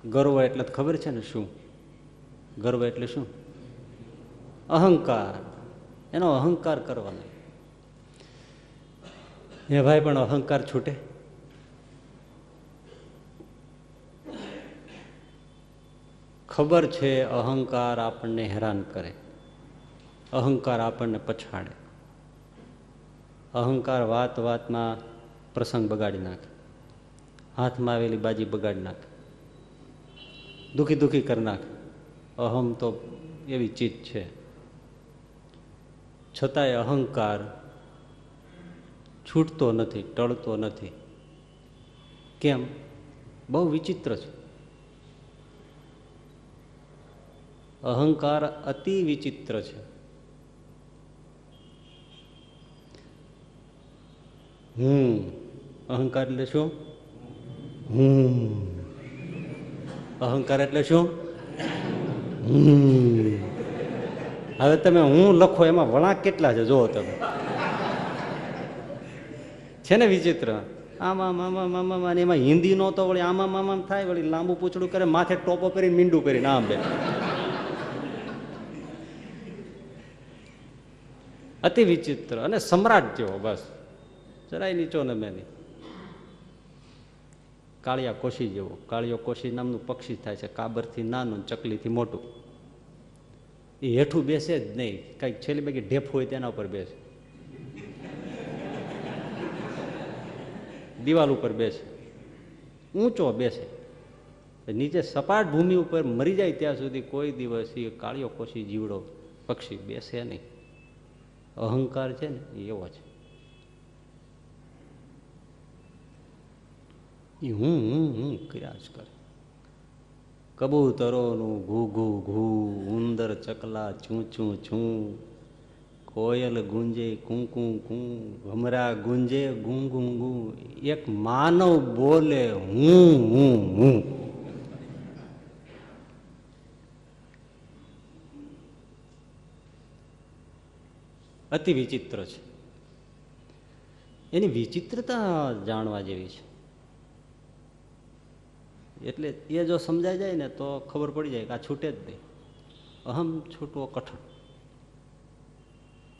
ગર્વ એટલે ખબર છે ને શું? ગર્વ એટલે શું? અહંકાર. એનો અહંકાર કરવાનો. હે ભાઈ, પણ અહંકાર છૂટે? ખબર છે અહંકાર આપણને હેરાન કરે, અહંકાર આપણને પછાડે, અહંકાર વાત વાતમાં પ્રસંગ બગાડી નાખે, હાથમાં આવેલી બાજી બગાડી નાખે, દુખી દુખી કરી નાખે. અહમ તો એવી ચીજ છે. છતાંય અહંકાર છૂટતો નથી, ટળતો નથી. કેમ? બહુ વિચિત્ર છે. અહંકાર અતિ વિચિત્ર છે. અહંકાર એટલે શું? અહંકાર એટલે શું? હવે તમે હું લખો એમાં વળાંક કેટલા છે જોવો તમે. છે ને વિચિત્ર? આમાં મામા મામા, એમાં હિન્દી નો તો વળી આમાં મામા થાય, વળી લાંબુ પૂછડું કરે, માથે ટોપો કરીને મીંડું કરીને આમ બે. અતિ વિચિત્ર અને સમ્રાટ જેવો, બસ જરાય નીચો ને મેની. કાળિયા કોશી જેવો. કાળિયો કોશી નામનું પક્ષી થાય છે, કાબરથી નાનું, ચકલીથી મોટું. એ હેઠું બેસે જ નહીં, કઈક છેલ્લી બાકી ઢેફ હોય તેના ઉપર બેસે, દિવાલ ઉપર બેસે, ઊંચો બેસે. નીચે સપાટ ભૂમિ ઉપર મરી જાય ત્યાં સુધી કોઈ દિવસ એ કાળિયો કોશી જીવડો પક્ષી બેસે નહીં. અહંકાર છે ને એવો છે. એ હું કર્યા જ કરે. કબૂતરોનું ઘૂ ઘૂ ઘૂ, ઉંદર ચકલા છું છું છું, કોયલ ગુંજે કું કું કું, ભમરા ગુંજે ગું ગું ગું, એક માનવ બોલે હું. અતિ વિચિત્ર છે. એની વિચિત્રતા જાણવા જેવી છે. એટલે એ જો સમજાઈ જાય ને તો ખબર પડી જાય કે આ છૂટે જ નહીં. અહમ છૂટવો કઠણ.